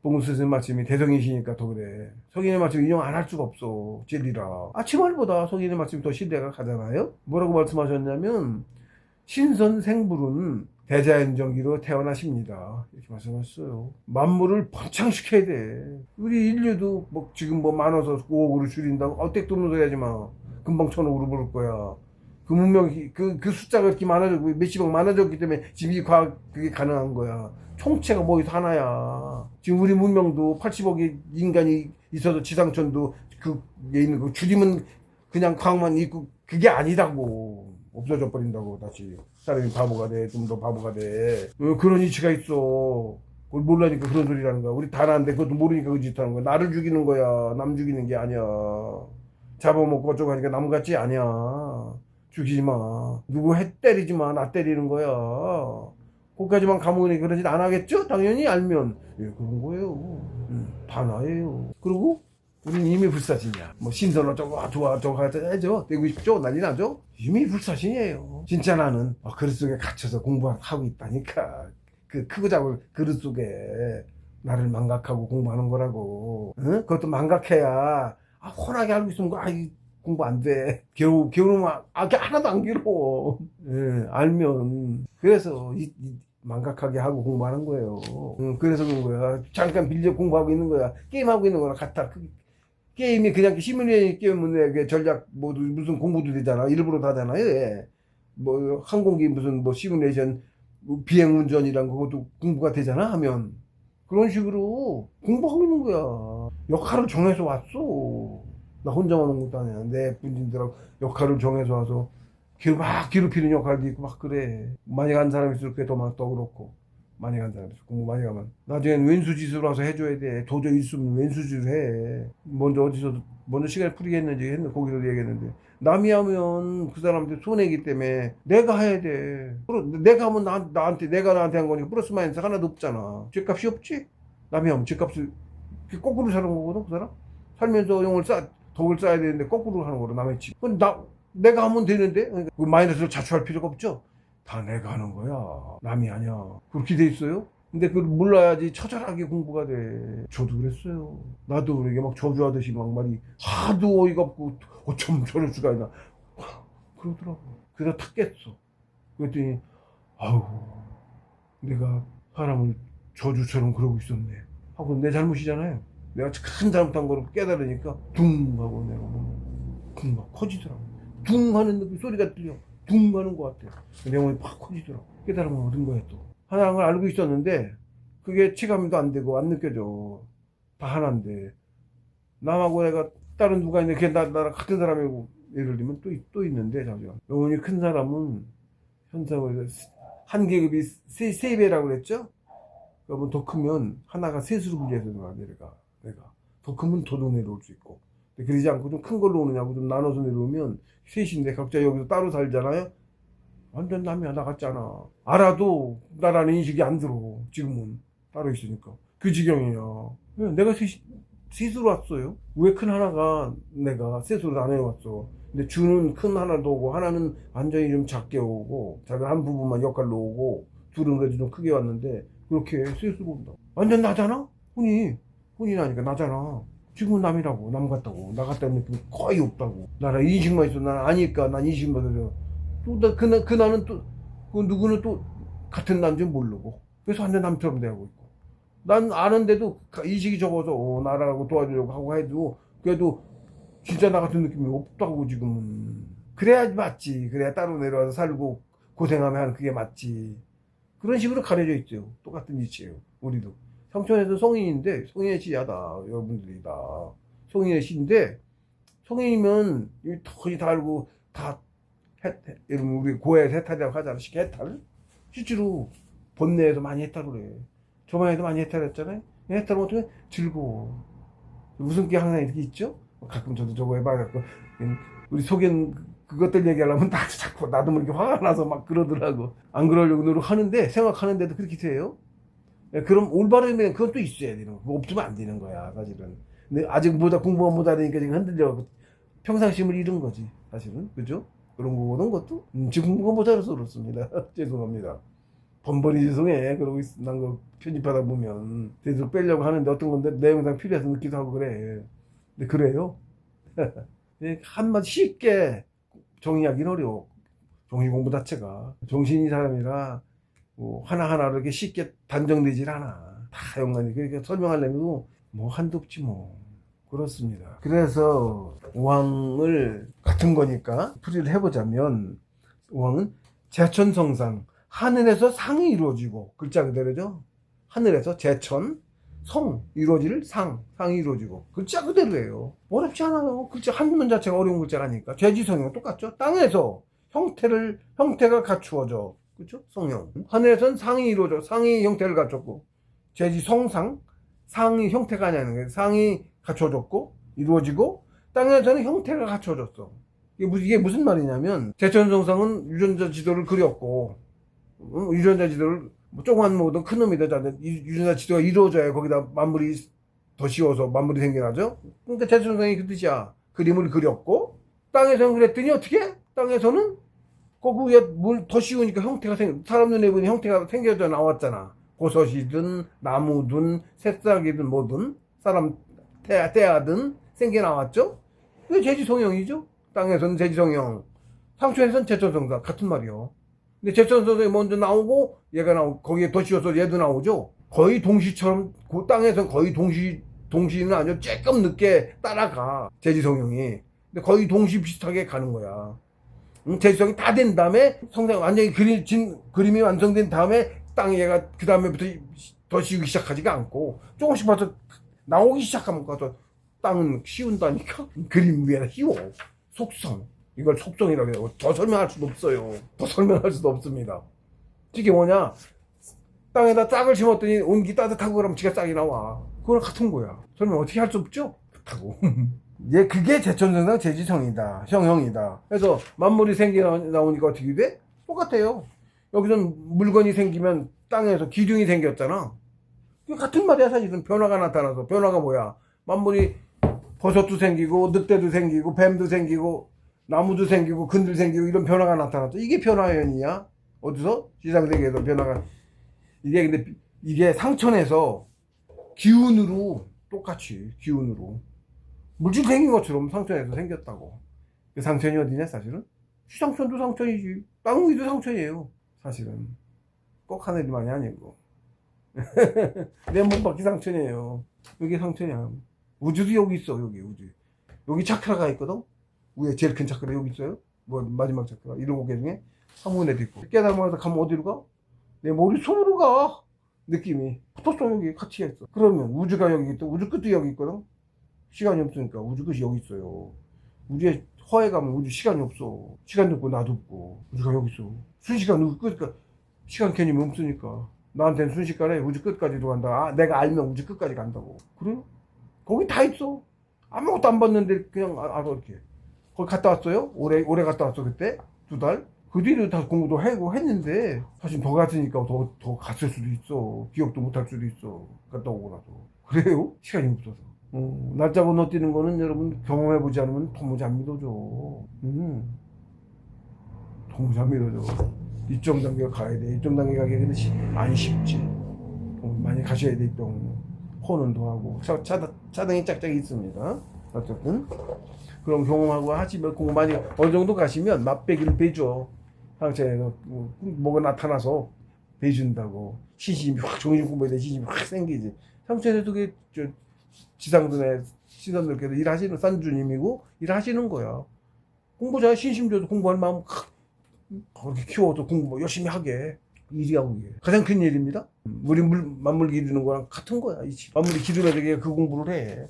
봉수님 말씀이 대성이시니까 더 그래. 성인의 말씀 인용 안 할 수가 없어. 진리라. 아침알보다 성인의 말씀이 더 신뢰가 가잖아요. 뭐라고 말씀하셨냐면 신선생불은 대자연전기로 태어나십니다. 이렇게 말씀하셨어요. 만물을 번창시켜야 돼. 우리 인류도 지금 많아서 5억으로 줄인다고 떼도 없는 소리 하지 마. 금방 1000억으로 부를 거야. 그 문명이 그 숫자가 이렇게 많아졌고 몇십억 많아졌기 때문에 지금 이 과학 그게 가능한 거야. 총체가 뭐에서 하나야. 지금 우리 문명도 80억의 인간이 있어도 지상촌도 그게 있는 거 줄이면 그냥 과학만 있고 그게 아니다고. 없어져 버린다고 다시. 사람이 바보가 돼. 좀 더 바보가 돼. 그런 이치가 있어. 그걸 몰라니까 그런 소리라는 거야. 우리 다 나는데 그것도 모르니까 그 짓 하는 거야. 나를 죽이는 거야. 남 죽이는 게 아니야. 잡아먹고 어쩌고 하니까 남 같지 아니야. 죽이지 마. 누구 해 때리지 마. 나 때리는 거야. 거기까지만 감옥에 그런 짓 안 하겠죠? 당연히 알면. 예, 그런 거예요. 다 나예요. 그리고 우리는 이미 불사신이야. 뭐 신선 어쩌고 좋아 저거 하죠. 되고 싶죠? 난리 나죠? 이미 불사신이에요. 진짜 나는 그릇 속에 갇혀서 공부하고 있다니까. 그 크고 작은 그릇 속에 나를 망각하고 공부하는 거라고. 응? 그것도 망각해야 훤하게 알고 있으면 공부 안 돼. 괴로우면 하나도 안 괴로워. 예, 알면. 그래서 망각하게 하고 공부하는 거예요. 그래서 그런 거야. 잠깐 빌려 공부하고 있는 거야. 게임하고 있는 거랑 같아. 게임이 그냥 시뮬레이션 게임은 전략 무슨 공부도 되잖아. 일부러 다 하잖아요. 예. 뭐 항공기 무슨 시뮬레이션 비행 운전이란 그것도 공부가 되잖아 하면. 그런 식으로 공부하고 있는 거야. 역할을 정해서 왔어. 나 혼자만 온 것도 아니야. 내 분진들하고 역할을 정해서 와서 막 괴롭히는 역할도 있고 막 그래. 많이 간 사람이 있을 때 더 그렇고. 많이 간 사람이 있어. 공부 많이 가면. 나중엔 왼수짓으로 와서 해줘야 돼. 도저히 있으면 왼수짓을 해. 먼저 시간을 풀이했는지 거기서 얘기했는데. 남이 하면 그 사람한테 손해기 때문에 내가 해야 돼. 내가 하면 내가 나한테 한 거니까 플러스 마이너스 하나도 없잖아. 죗값이 없지? 남이 하면 죗값을 거꾸로 사는 거거든, 그 사람? 살면서 덕을 쌓아야 되는데 거꾸로 하는 거로 남의 집. 내가 하면 되는데? 그러니까 그 마이너스를 자초할 필요가 없죠? 다 내가 하는 거야. 남이 아니야. 그렇게 돼 있어요? 근데 그걸 몰라야지 처절하게 공부가 돼. 저도 그랬어요. 나도 그러게 막 저주하듯이 막 말이 하도 어이가 없고 어쩜 저럴 수가 있나. 그러더라고. 그래서 탁 깼어. 그랬더니 내가 사람을 저주처럼 그러고 있었네. 하고 내 잘못이잖아요. 내가 큰 잘못한 거를 깨달으니까 둥 하고 내가 쿵 막 커지더라고. 둥 하는 느낌 소리가 들려. 둥 하는 것 같아. 내 몸이 팍 커지더라고. 깨달음을 얻은 거야 또. 하나인 걸 알고 있었는데 그게 체감도 안 되고 안 느껴져. 다 하나인데 남하고 내가 다른 누가 있는데 그게 나랑 같은 사람이고 예를 들면 또 있는데 잠시만. 영혼이 큰 사람은 현상에서 한 계급이 세 배라고 그랬죠? 그러면 더 크면 하나가 셋으로 분리해서 내가 더 크면 더도 내려올 수 있고. 그러지 않고 좀 큰 걸로 오느냐고 좀 나눠서 내려오면 셋인데 각자 여기서 따로 살잖아요. 완전 남이 하나 같잖아. 알아도 나라는 인식이 안 들어. 지금은 따로 있으니까 그 지경이야. 내가 셋으로 왔어요. 왜 큰 하나가 내가 셋으로 나눠왔어. 근데 주는 큰 하나도 오고 하나는 완전히 좀 작게 오고 작은 한 부분만 역할로 오고 둘은 그래도 좀 크게 왔는데 그렇게 셋으로 온다. 완전 나잖아. 혼이 나니까 나잖아. 지금은 남이라고. 남 같다고. 나 같다는 느낌이 거의 없다고. 나랑 인식만 있어. 난 아니까 난 인식만 해서 그 나는 또 그 누구는 또 같은 나인 줄 모르고 그래서 완전 남처럼 대하고 있고 난 아는데도 인식이 적어서 나라고 도와주려고 하고 해도 그래도 진짜 나 같은 느낌이 없다고 지금은. 그래야 맞지. 그래야 따로 내려와서 살고 고생하면 하는 그게 맞지. 그런 식으로 가려져 있죠. 똑같은 이치예요. 우리도 삼촌에서 성인인데 성인의 시야다. 여러분들이 다 성인의 시인데 성인이면 거의 다 알고 다 여러분 우리 고해에서 해탈이라고 하잖아. 쉽게 해탈. 실제로 본내에서 많이 해탈을 해. 저번에도 많이 해탈했잖아요. 해탈은 어떻게 즐거워. 웃음기 항상 이렇게 있죠. 가끔 저도 저거 해봐갖고 우리 속엔 그것들 얘기하려면 나도 자꾸 나도 모르게 화가 나서 막 그러더라고. 안 그러려고 노력하는데 생각하는데도 그렇게 돼요. 그럼 올바르면 그건 또 있어야 되는 거. 없으면 안 되는 거야 사실은. 근데 아직 공부가 못하니까 지금 흔들려 평상심을 잃은 거지 사실은. 그죠? 그런 거거든 것도. 지금 공부가 못해서 그렇습니다. 죄송합니다. 번번이 죄송해. 그러고 난 거 편집하다 보면 계속 빼려고 하는데 어떤 건데 내 영상 필요해서 넣기도 하고 그래. 근데 그래요. 한마디 쉽게 정의하기는 어려워. 정의 공부 자체가 정신이 사람이라 뭐 하나하나 이렇게 쉽게 단정되질 않아. 다 연관이. 그러니까 설명하려면 뭐 한도 없지 뭐. 그렇습니다. 그래서 왕을 같은 거니까 풀이를 해보자면 왕은 제천성상 하늘에서 상이 이루어지고 글자 그대로죠. 하늘에서 제천 성 이루어질 상이 이루어지고 글자 그대로예요. 어렵지 않아요. 글자 한 문 자체가 어려운 글자라니까. 제지성형 똑같죠. 땅에서 형태가 갖추어져. 그렇죠? 성형. 하늘에선 상이 이루어져. 상이 형태를 갖췄고 제지성상 상이 형태가 아니라는 거예요. 상이 갖춰졌고 이루어지고 땅에서는 형태가 갖춰졌어. 이게 무슨 말이냐면 제천성상은 유전자 지도를 그렸고 유전자 지도를 뭐 조그만 뭐든 큰 놈이든 유전자 지도가 이루어져야 거기다 만물이 더 씌워서 만물이 생겨나죠. 그러니까 제천성상이 그 뜻이야. 그림을 그렸고 땅에서는 그랬더니 어떻게? 땅에서는 거기에 물 더 씌우니까 형태가 사람 눈에 보이는 형태가 생겨져 나왔잖아. 버섯이든 나무든 새싹이든 뭐든 사람 태아든 생겨 나왔죠. 그게 제지성형이죠. 땅에서는 제지성형, 상천에서는 제천성상 같은 말이요. 근데 제천성상이 먼저 나오고 얘가 나오고 거기에 더 씌워서 얘도 나오죠. 거의 동시처럼 그 땅에서는 거의 동시는 아니고 조금 늦게 따라가 제지성형이. 근데 거의 동시 비슷하게 가는 거야. 제지성이 다 된 다음에 성상 완전히 그림이 완성된 다음에 땅에 얘가 그 다음에부터 더 씌우기 시작하지가 않고 조금씩 봐서 나오기 시작하면 가서 땅은 씌운다니까. 그림 위에다 씌워. 속성. 이걸 속성이라고 해요. 더 설명할 수도 없어요. 더 설명할 수도 없습니다. 이게 뭐냐? 땅에다 짝을 심었더니 온기 따뜻하고 그러면 지가 짝이 나와. 그거랑 같은 거야. 설명 어떻게 할 수 없죠? 그렇다고. 예, 그게 제천성상 제지성이다. 형형이다. 그래서 만물이 나오니까 어떻게 돼? 똑같아요. 여기서는 물건이 생기면 땅에서 기둥이 생겼잖아. 같은 말이야. 사실은 변화가 나타나서. 변화가 뭐야? 만물이 버섯도 생기고 늑대도 생기고 뱀도 생기고 나무도 생기고 근들 생기고 이런 변화가 나타났죠. 이게 변화연이야. 어디서? 지상세계에서 변화가. 근데 이게 상천에서 기운으로 똑같이 기운으로 물질 생긴 것처럼 상천에서 생겼다고. 그 상천이 어디냐 사실은? 시상천도 상천이지. 땅 위도 상천이에요. 사실은 꼭 하늘이만이 아니고 내 몸밖에 상천이에요. 여기 상천이야. 우주도 여기 있어. 여기 차크라가 있거든. 위에 제일 큰 차크라 여기 있어요. 뭐 마지막 차크라 7개 중에 한문에도 있고. 깨달음에서 가면 어디로 가? 내 머릿속으로 가. 느낌이 붙었어. 여기 같이 했어. 그러면 우주가 여기 있고 우주 끝도 여기 있거든. 시간이 없으니까 우주 끝이 여기 있어요. 우주에 허에 가면 우주 시간이 없어. 시간도 없고 나도 없고 우주가 여기 있어. 순식간 우주 끝까지 시간 개념이 없으니까 나한테는 순식간에 우주 끝까지도 간다. 내가 알면 우주 끝까지 간다고. 그래요? 거기 다 있어. 아무것도 안 봤는데 그냥 알아 이렇게. 거기 갔다 왔어요? 오래 갔다 왔어 그때? 2달? 그 뒤로 다 공부도 하고 했는데 사실 더 갔으니까 더 갔을 수도 있어. 기억도 못 할 수도 있어. 갔다 오고 나서. 그래요? 시간이 없어서. 날짜 건너뛰는 거는 여러분 경험해보지 않으면 도무지 안 믿어져. 도무지 안 믿어져. 일정 단계 가야 돼. 일정 단계 가기에는 안 쉽지. 많이 가셔야 돼. 호는도 하고 차등이 짝짝이 있습니다. 어쨌든 그럼 경험하고 하시면 공부 많이 어느 정도 가시면 맛배기를 배줘. 상처에서 뭐가 나타나서 배준다고. 신심이 확 종이 공부에 대해 신심이 확 생기지. 상처에서 그게 지상전에 시선들께서 일하시는 산주님이고 일하시는 거야. 공부 잘 신심 줘도 공부할 마음 그렇게 키워도 공부 열심히 하게. 일이하고 이게 가장 큰 일입니다. 우리 만물 기르는 거랑 같은 거야. 만물이 기르면 되게 그 공부를 해.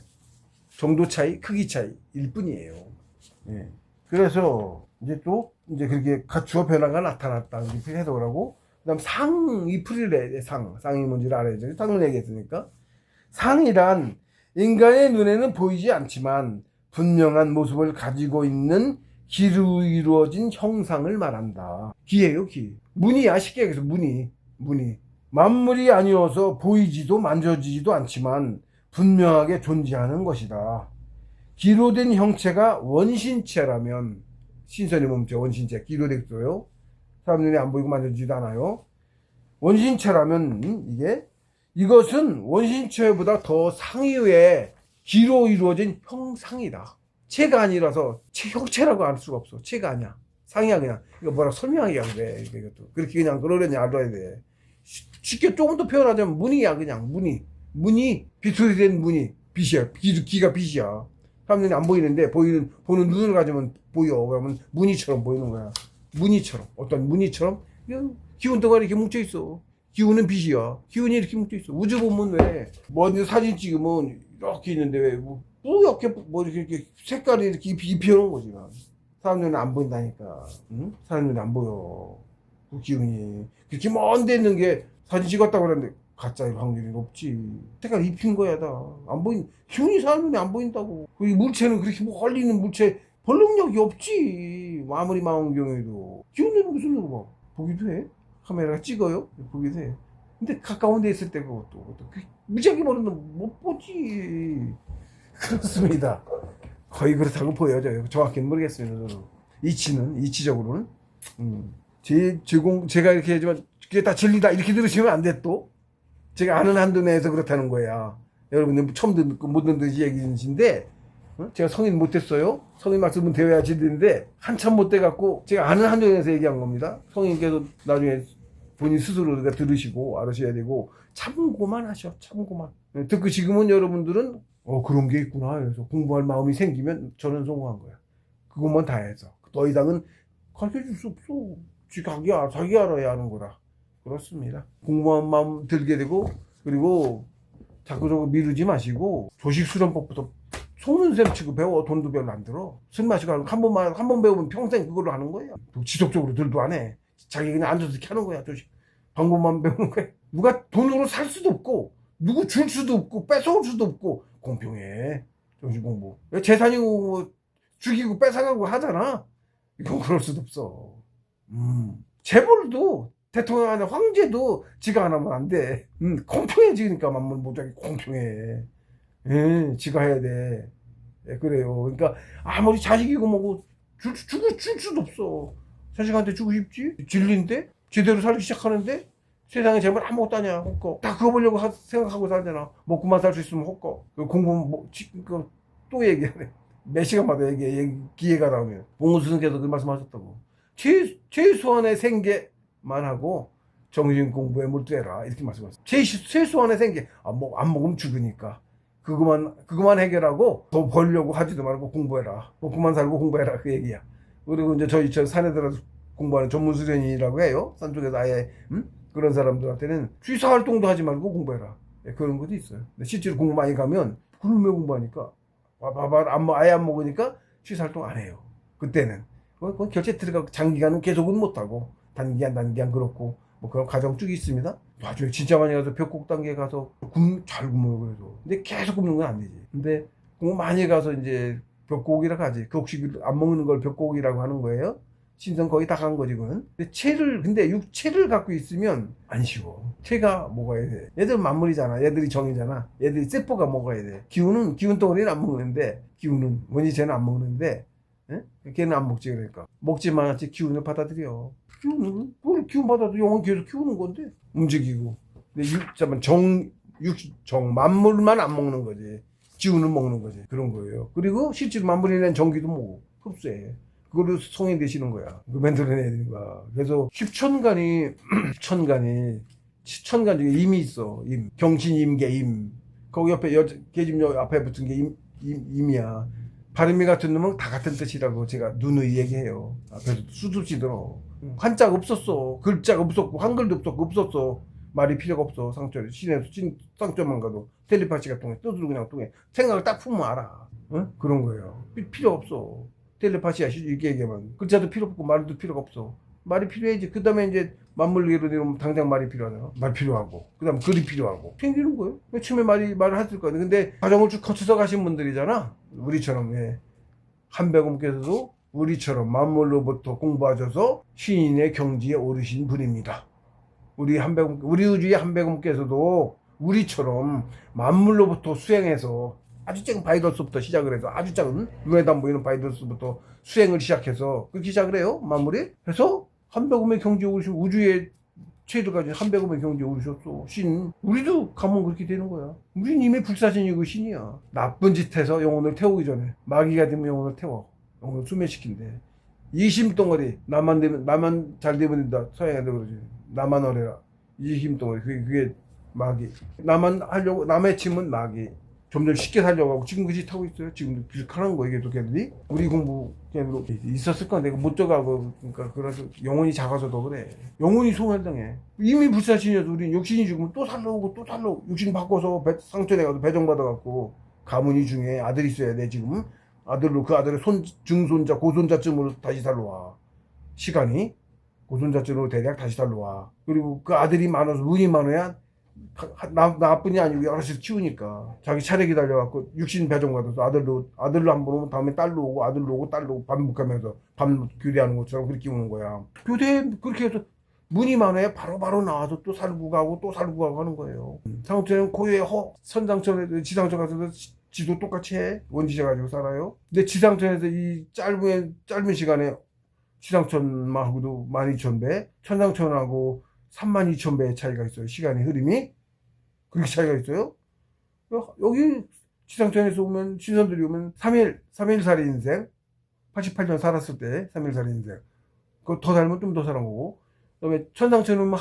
정도 차이, 크기 차이일 뿐이에요. 예. 그래서 이제 그렇게 갖추어 변화가 나타났다 이렇게 해석을 하고, 그다음 상이 풀이를 해. 상이 뭔지를 알아야죠. 상을 얘기했으니까. 상이란 인간의 눈에는 보이지 않지만 분명한 모습을 가지고 있는 기로 이루어진 형상을 말한다. 기예요, 기. 무늬야, 쉽게 얘기해서 무늬. 만물이 아니어서 보이지도 만져지지도 않지만 분명하게 존재하는 것이다. 기로 된 형체가 원신체라면, 신선의 몸체, 원신체, 기로 됐어요. 사람 눈에 안 보이고 만져지지도 않아요. 원신체라면 이것은 원신체보다 더 상위의 기로 이루어진 형상이다. 체가 아니라서 형체라고 할 수가 없어. 체가 아니야. 상이야 그냥. 이거 뭐라 설명하기가 그래. 이것도 그렇게 그냥 그러려니 알아야 돼. 쉽게 조금 더 표현하자면 무늬야 그냥 무늬. 빛으로 된 무늬. 빛이야. 기가 빛이야. 사람들이 안 보이는데 보는 눈을 가지면 보여. 그러면 무늬처럼 보이는 거야. 무늬처럼. 어떤 무늬처럼 기운 덩어리 이렇게 뭉쳐 있어. 기운은 빛이야. 기운이 이렇게 뭉쳐 있어. 우주 보면 왜 먼저 사진 찍으면 이렇게 있는데 왜 이렇게 뭐 이렇게 색깔이 이렇게 입혀놓은 거지. 사람 눈에 안 보인다니까. 응? 사람 눈에 안 보여. 그 기운이 그렇게 먼 데 있는 게 사진 찍었다고 그러는데 가짜일 확률이 높지. 색깔 입힌 거야 다. 안 보인 기운이 사람 눈에 안 보인다고. 그 물체는 그렇게 멀리 있는 물체 볼 능력이 없지. 아무리 망원경에도 기운은 무슨 거 봐. 보기도 해. 카메라가 찍어요. 보기도 해. 근데 가까운 데 있을 때 그것도 무지하게 멀으면 못 보지. 그렇습니다. 거의 그렇다고 보여져요. 정확히는 모르겠습니다. 저는. 이치적으로는. 제가 이렇게 하지만 그게 다 진리다 이렇게 들으시면 안 돼. 또 제가 아는 한도 내에서 그렇다는 거야. 여러분들 처음 듣고 못 듣는 얘기인데 제가 성인 못했어요. 성인 말씀은 되어야지 되는데 한참 못 돼갖고 제가 아는 한도 내에서 얘기한 겁니다. 성인께서 나중에 본인 스스로 들으시고 알으셔야 되고 참고만 하셔. 참고만. 듣고 지금은 여러분들은 그런 게 있구나 그래서 공부할 마음이 생기면 저는 성공한 거야. 그것만 다 해서 더 이상은 가르쳐줄 수 없어. 자기 알아야 하는 거라. 그렇습니다. 공부한 마음 들게 되고 그리고 자꾸 미루지 마시고 조식수련법부터 속는 셈 치고 배워. 돈도 별로 안 들어. 술 마시고 한 번 배우면 평생 그걸로 하는 거야. 지속적으로 들도 안 해. 자기 그냥 앉아서 이렇게 하는 거야. 조식 방법만 배우는 거야. 누가 돈으로 살 수도 없고 누구 줄 수도 없고 뺏어올 수도 없고 공평해. 정신공부 재산이고 죽이고 뺏어가고 하잖아. 이건 그럴 수도 없어. 재벌도 대통령 안에 황제도 지가 안 하면 안 돼. 공평해지니까 만물 모자기 공평해. 지가 해야 돼. 그래요. 그러니까 아무리 자식이고 뭐고 줄 수도 없어. 자식한테 주고 싶지? 진리인데 제대로 살기 시작하는데 세상에 재벌 아무것도 아니야. 헛거. 다 그거 보려고 생각하고 살잖아. 먹고만 살 수 있으면 헛거. 공부 또 얘기하네. 몇 시간마다 기회가 나오면 봉우 스승께서 그 말씀하셨다고. 최소한의 생계만 하고 정신 공부에 몰두해라 이렇게 말씀하셨어요. 최소한의 생계 안 먹으면 죽으니까 그거만 해결하고 더 벌려고 하지도 말고 공부해라. 먹고만 살고 공부해라 그 얘기야. 그리고 이제 저희 산에 들어서 공부하는 전문 수련이라고 해요. 산 쪽에서 아예 그런 사람들한테는 취사 활동도 하지 말고 공부해라. 그런 것도 있어요. 근데 실제로 공부 많이 가면 그놈의 공부하니까 아예 안 먹으니까 취사 활동 안 해요. 그때는 그건 결제 들어가고 장기간은 계속은 못하고 단기간 그렇고 뭐 그런 과정 쭉 있습니다. 나중에 진짜 많이 가서 벽곡 단계에 가서 잘 굶어요. 그래도 근데 계속 굶는 건 안 되지. 근데 공부 많이 가서 이제 벽곡이라고 하지. 곡식을 안 먹는 걸 벽곡이라고 하는 거예요. 신선 거의 다 간 거지 그건. 근데 육체를 갖고 있으면 안 쉬워. 체가 먹어야 돼. 얘들은 만물이잖아. 얘들이 정이잖아. 얘들이 세포가 먹어야 돼. 기운 덩어리는 안 먹는데 기운은 원인체는 안 먹는데 걔는 안 먹지. 그러니까 먹지만 않지 기운을 받아들여. 기운 받아도 영혼 계속 키우는 건데 움직이고. 근데 만물만 안 먹는 거지. 기운은 먹는 거지. 그런 거예요. 그리고 실제로 만물이 낸 전기도 먹고 흡수해. 그걸로 성인 되시는 거야. 그 만들어내는 거야. 그래서 십천간이 중에 임이 있어. 경신임계임. 거기 옆에 계집 앞에 붙은 게 임이야. 발음이 같은 놈은 다 같은 뜻이라고 제가 누누이 얘기해요. 앞에서 수줍지 들어. 한자가 없었어. 글자가 없었고 한글도 없었어. 말이 필요가 없어. 상처를 신에서 쌍점만 가도 텔레파시가 통해. 뜻으로 그냥 통해. 생각을 딱 품으면 알아. 그런 거예요. 필요 없어. 텔레파시야 이렇게 얘기하면 글자도 필요 없고 말도 필요가 없어. 말이 필요해야지. 그 다음에 이제 맞물리기로 되면 당장 말이 필요하잖아. 말 필요하고 그 다음 글이 필요하고 생기는 거예요. 처음에 말을 했을 거야. 근데 과정을 쭉 거쳐서 가신 분들이잖아. 우리처럼. 한백음께서도 우리처럼 만물로부터 공부하셔서 신인의 경지에 오르신 분입니다. 우리 우주의 한백음께서도 우리처럼 만물로부터 수행해서 아주 작은 바이러스부터 시작을 해서 아주 작은 눈에도 안 보이는 바이러스부터 수행을 시작해서 그렇게 시작을 해요. 만물이. 그래서 한백음의 경지에 오르신 우주의 최를 가진 한백음의 경지에 오르셨어. 신. 우리도 가면 그렇게 되는 거야. 우린 이미 불사신이고 신이야. 나쁜 짓 해서 영혼을 태우기 전에 마귀가 되면 영혼을 태워. 영혼을 수매시킨대. 이심덩어리. 나만 잘 되면 된다. 서양에도 그러지. 나만 어래라. 이심덩어리. 그게 마귀. 나만 하려고 남의 침은 마귀. 점점 쉽게 살려고 하고 지금 그 짓 하고 있어요. 지금도 비슷한 거예요. 걔도 걔들이 우리 공부 걔도 있었을 건데 못 져가고 그러니까 그래서 영혼이 작아서도 그래. 영혼이 소멸당해. 이미 불사신이어도 우린 육신이 죽으면 또 살려오고 또 살려오고 육신 바꿔서 상처내가도 배정받아갖고 가문이 중에 아들이 있어야 돼 지금. 아들로 그 아들의 증손자 고손자쯤으로 다시 살러와. 시간이 고손자쯤으로 대략 다시 살러와. 그리고 그 아들이 많아서 운이 많아야 나뿐이 아니고 여럿을 키우니까 자기 차례 기다려갖고 육신 배정받아서 아들로 한 번 오면 다음에 딸로 오고 아들로 오고 딸로 오고 반복하면서 반 교대하는 것처럼 그렇게 오는 거야. 교대 그렇게 해서 문이 많아야 바로바로 나와서 또 살고 가고 또 살고 가고 하는 거예요. 상처는 고유의 선상천에 지상천 가서 지도 똑같이 해. 원지제 가지고 살아요. 근데 지상천에서 이 짧은 시간에 지상천하고도 12,000배, 천상천하고 32,000배의 차이가 있어요. 시간의 흐름이. 그렇게 차이가 있어요. 여기 지상천에서 오면, 신선들이 오면 3일살이 인생. 88년 살았을 때 3일살이 인생. 그거 더 살면 좀 더 사는 거고. 그 다음에 천상천에 오면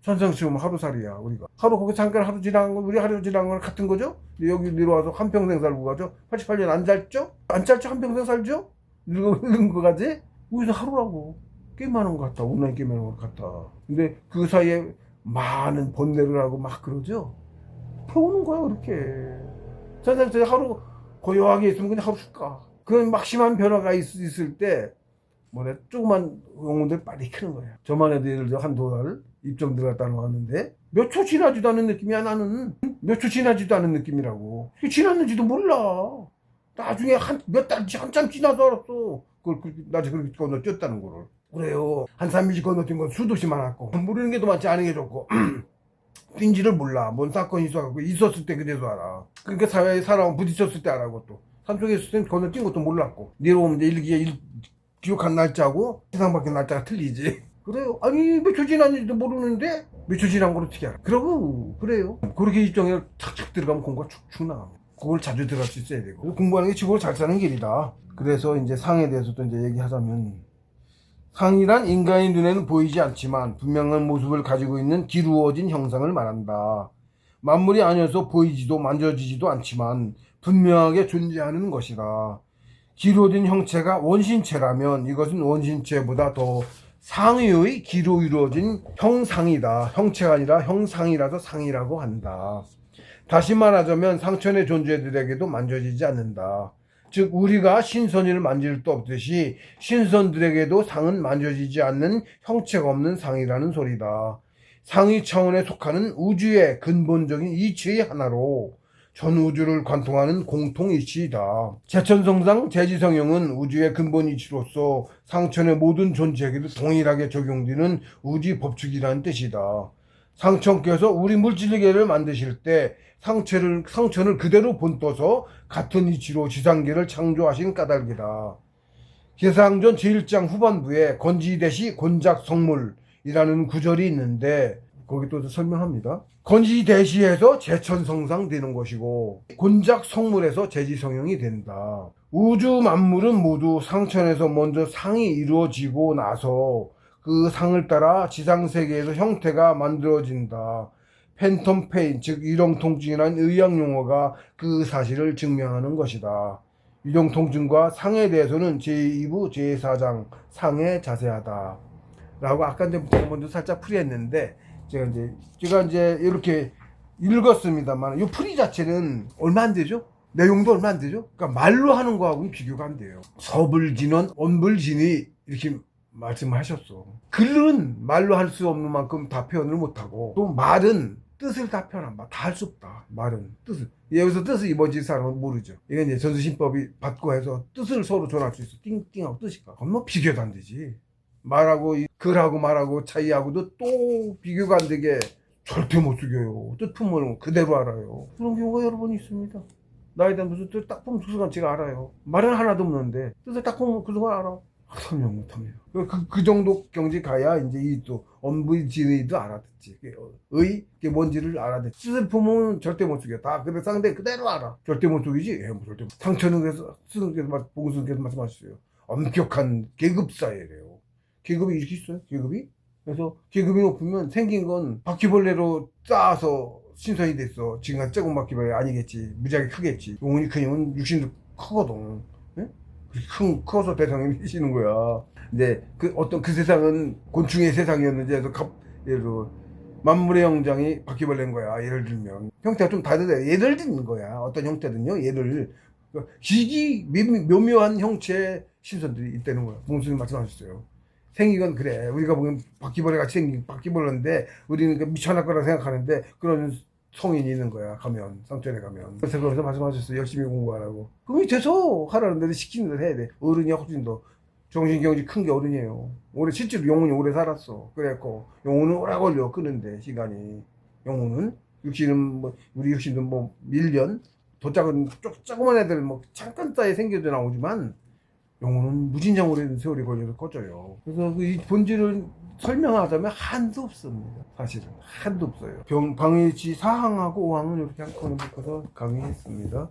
천상천에 오면 하루살이야, 우리가. 거기 잠깐 하루 지나간 거, 우리 하루 지나간 거랑 같은 거죠? 근데 여기 내려와서 한평생 살고 가죠? 88년 안 짧죠? 안 짧죠? 한평생 살죠? 늙은 거 가지? 여기서 하루라고. 꽤 많은 것 같다. 온라인 꽤 많은 것 같다. 근데 그 사이에 많은 번뇌를 하고 막 그러죠? 태우는 거야, 그렇게. 천상천에 하루 고요하게 있으면 그냥 하루 쉴까. 그런 막 심한 변화가 있을 때, 조그만 영혼들 빨리 크는 거야. 저만 해도 예를 들어 한두 달 입점 들어갔다 나왔는데, 몇 초 지나지도 않은 느낌이야, 나는. 몇 초 지나지도 않은 느낌이라고. 그게 지났는지도 몰라. 나중에 몇 달치 한참 지나서 알았어. 나중에 그렇게 건너뛰었다는 거를. 그래요. 한 3일씩 건너뛴 건 수도 없이 많았고, 모르는 게 더 많지 않은 게 좋고, 뛴지를 몰라. 뭔 사건이 있었을 때 그래서 알아. 그러니까 사회에 사람 부딪혔을 때 알아, 그것도. 산속에 있을 땐 건너뛴 것도 몰랐고, 내려오면 이제 기록한 날짜하고 세상 밖의 날짜가 틀리지. 그래요. 아니, 몇 초 지났는지도 모르는데, 몇 초 지난 걸 어떻게 알아. 그래요. 그렇게 일정에 착착 들어가면 공부가 축축 나와. 그걸 자주 들어갈 수 있어야 되고. 공부하는 게 지구를 잘 사는 길이다. 그래서 이제 상에 대해서도 이제 얘기하자면, 상이란 인간의 눈에는 보이지 않지만 분명한 모습을 가지고 있는 기루어진 형상을 말한다. 만물이 아니어서 보이지도 만져지지도 않지만 분명하게 존재하는 것이다. 기루어진 형체가 원신체라면 이것은 원신체보다 더 상위의 기로 이루어진 형상이다. 형체가 아니라 형상이라서 상이라고 한다. 다시 말하자면 상천의 존재들에게도 만져지지 않는다. 즉 우리가 신선이를 만질 수 없듯이 신선들에게도 상은 만져지지 않는 형체가 없는 상이라는 소리다. 상위 차원에 속하는 우주의 근본적인 이치의 하나로 전 우주를 관통하는 공통 이치이다. 제천성상 제지성형은 우주의 근본 이치로서 상천의 모든 존재에게도 동일하게 적용되는 우주 법칙이라는 뜻이다. 상천께서 우리 물질계를 만드실 때 상천을 그대로 본떠서 같은 이치로 지상계를 창조하신 까닭이다. 계상전 제1장 후반부에 건지대시 곤작성물이라는 구절이 있는데 거기 또 설명합니다. 건지대시에서 제천성상 되는 것이고 곤작성물에서 제지성형이 된다. 우주 만물은 모두 상천에서 먼저 상이 이루어지고 나서 그 상을 따라 지상세계에서 형태가 만들어진다. 팬텀 페인, 즉 일용통증이라는 의학용어가 그 사실을 증명하는 것이다. 일용통증과 상에 대해서는 제2부 제4장 상에 자세하다. 라고 아까 먼저 살짝 풀이했는데 제가 이제 이렇게 읽었습니다만 이 풀이 자체는 얼마 안 되죠? 내용도 얼마 안 되죠? 그러니까 말로 하는 거하고는 비교가 안 돼요. 서불진원, 언불진이 이렇게 말씀하셨어. 글은 말로 할 수 없는 만큼 다 표현을 못하고 또 말은 뜻을 다 표현 안 봐. 다 할 수 없다. 말은 뜻을. 여기서 뜻이 뭔지 사람은 모르죠. 이건 이제 전수신법이 받고 해서 뜻을 서로 전할 수 있어. 띵띵하고 뜻이가. 그건 뭐 비교도 안 되지. 말하고 글하고 말하고 차이하고도 또 비교가 안 되게 절대 못 숙여요. 뜻품을 그대로 알아요. 그런 경우가 여러 번 있습니다. 나에 대한 무슨 뜻 딱 보면 그 순간 제가 알아요. 말은 하나도 없는데 뜻을 딱 보면 그 순간 알아. 설명 못합니다. 그 정도 경지 가야 이제 이 또 엄부진의도 알아듣지. 게 뭔지를 알아듣지. 뜻을 보면 절대 못 숙여. 다 근데 상대 그대로 알아. 절대 못 숙이지. 뭐 절대 못. 상처는 그래서 스승께서 보고스님께서 말씀하셨어요. 엄격한 계급 사회래요. 계급이 이렇게 있어요. 계급이. 그래서 계급이 높으면 생긴 건 바퀴벌레로 쌓아서 신선이 됐어. 지금까지 조금 바퀴벌레 아니겠지. 무지하게 크겠지. 용훈이 크면 육신도 크거든. 예? 커서 대상이 미치는 거야. 근데 어떤 그 세상은 곤충의 세상이었는지 해서 예를 들어 만물의 영장이 바퀴벌레인 거야. 예를 들면 형태가 좀 다르대. 예를 듣는 거야. 어떤 형태든요. 예를 기기 묘묘한 형체의 신선들이 있다는 거야. 봉수님 말씀하셨어요. 생긴 건 그래. 우리가 보면 바퀴벌레 같이 생긴 바퀴벌레인데 우리는 미쳐날 거라 생각하는데 그런 성인이 있는 거야. 가면 상처에 가면. 그래서 말씀하셨어요. 열심히 공부하라고. 그럼 돼서 하라는 대로 시키는 대로 해야 돼. 어른이 훨씬 더 정신경지 큰 게 어른이에요. 올해 실제로 영혼이 오래 살았어. 그래갖고 영혼은 오래 걸려 끄는데 시간이. 영혼은 육신은 뭐 우리 육신은 뭐 1년 더 작은 조그만 애들 뭐 잠깐 사이에 생겨도 나오지만 영혼은 무진장 오랜 세월이 걸려서 꺼져요. 그래서 이 본질을 설명하자면 한도 없습니다. 사실은 한도 없어요. 방위치 4항하고 5항은 이렇게 한꺼번에 묶어서 강의했습니다.